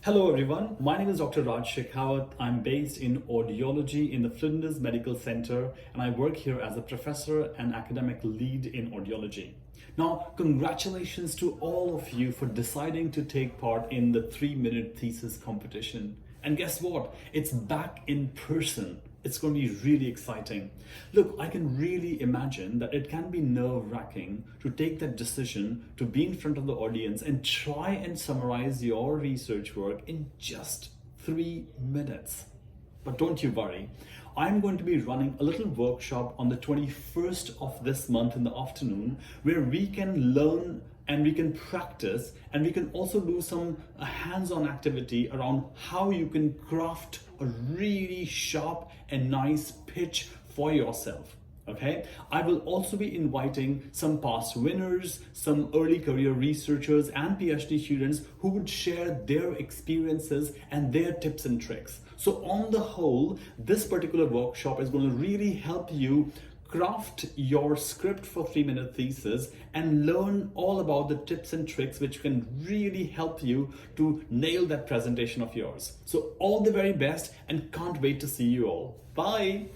Hello everyone, my name is Dr. Raj Shekhawat. I'm based in audiology in the Flinders Medical Center and I work here as a professor and academic lead in audiology. Now, congratulations to all of you for deciding to take part in the 3-minute thesis competition. And guess what? It's back in person. It's going to be really exciting. Look, I can really imagine that it can be nerve-wracking to take that decision to be in front of the audience and try and summarize your research work in just 3 minutes. But don't you worry. I'm going to be running a little workshop on the 21st of this month in the afternoon where we can learn and we can practice and we can also do some hands-on activity around how you can craft a really sharp and nice pitch for yourself. Okay, I will also be inviting some past winners, some early career researchers and PhD students who would share their experiences and their tips and tricks. So on the whole, this particular workshop is going to really help you craft your script for 3-minute thesis and learn all about the tips and tricks which can really help you to nail that presentation of yours. So all the very best and can't wait to see you all. Bye.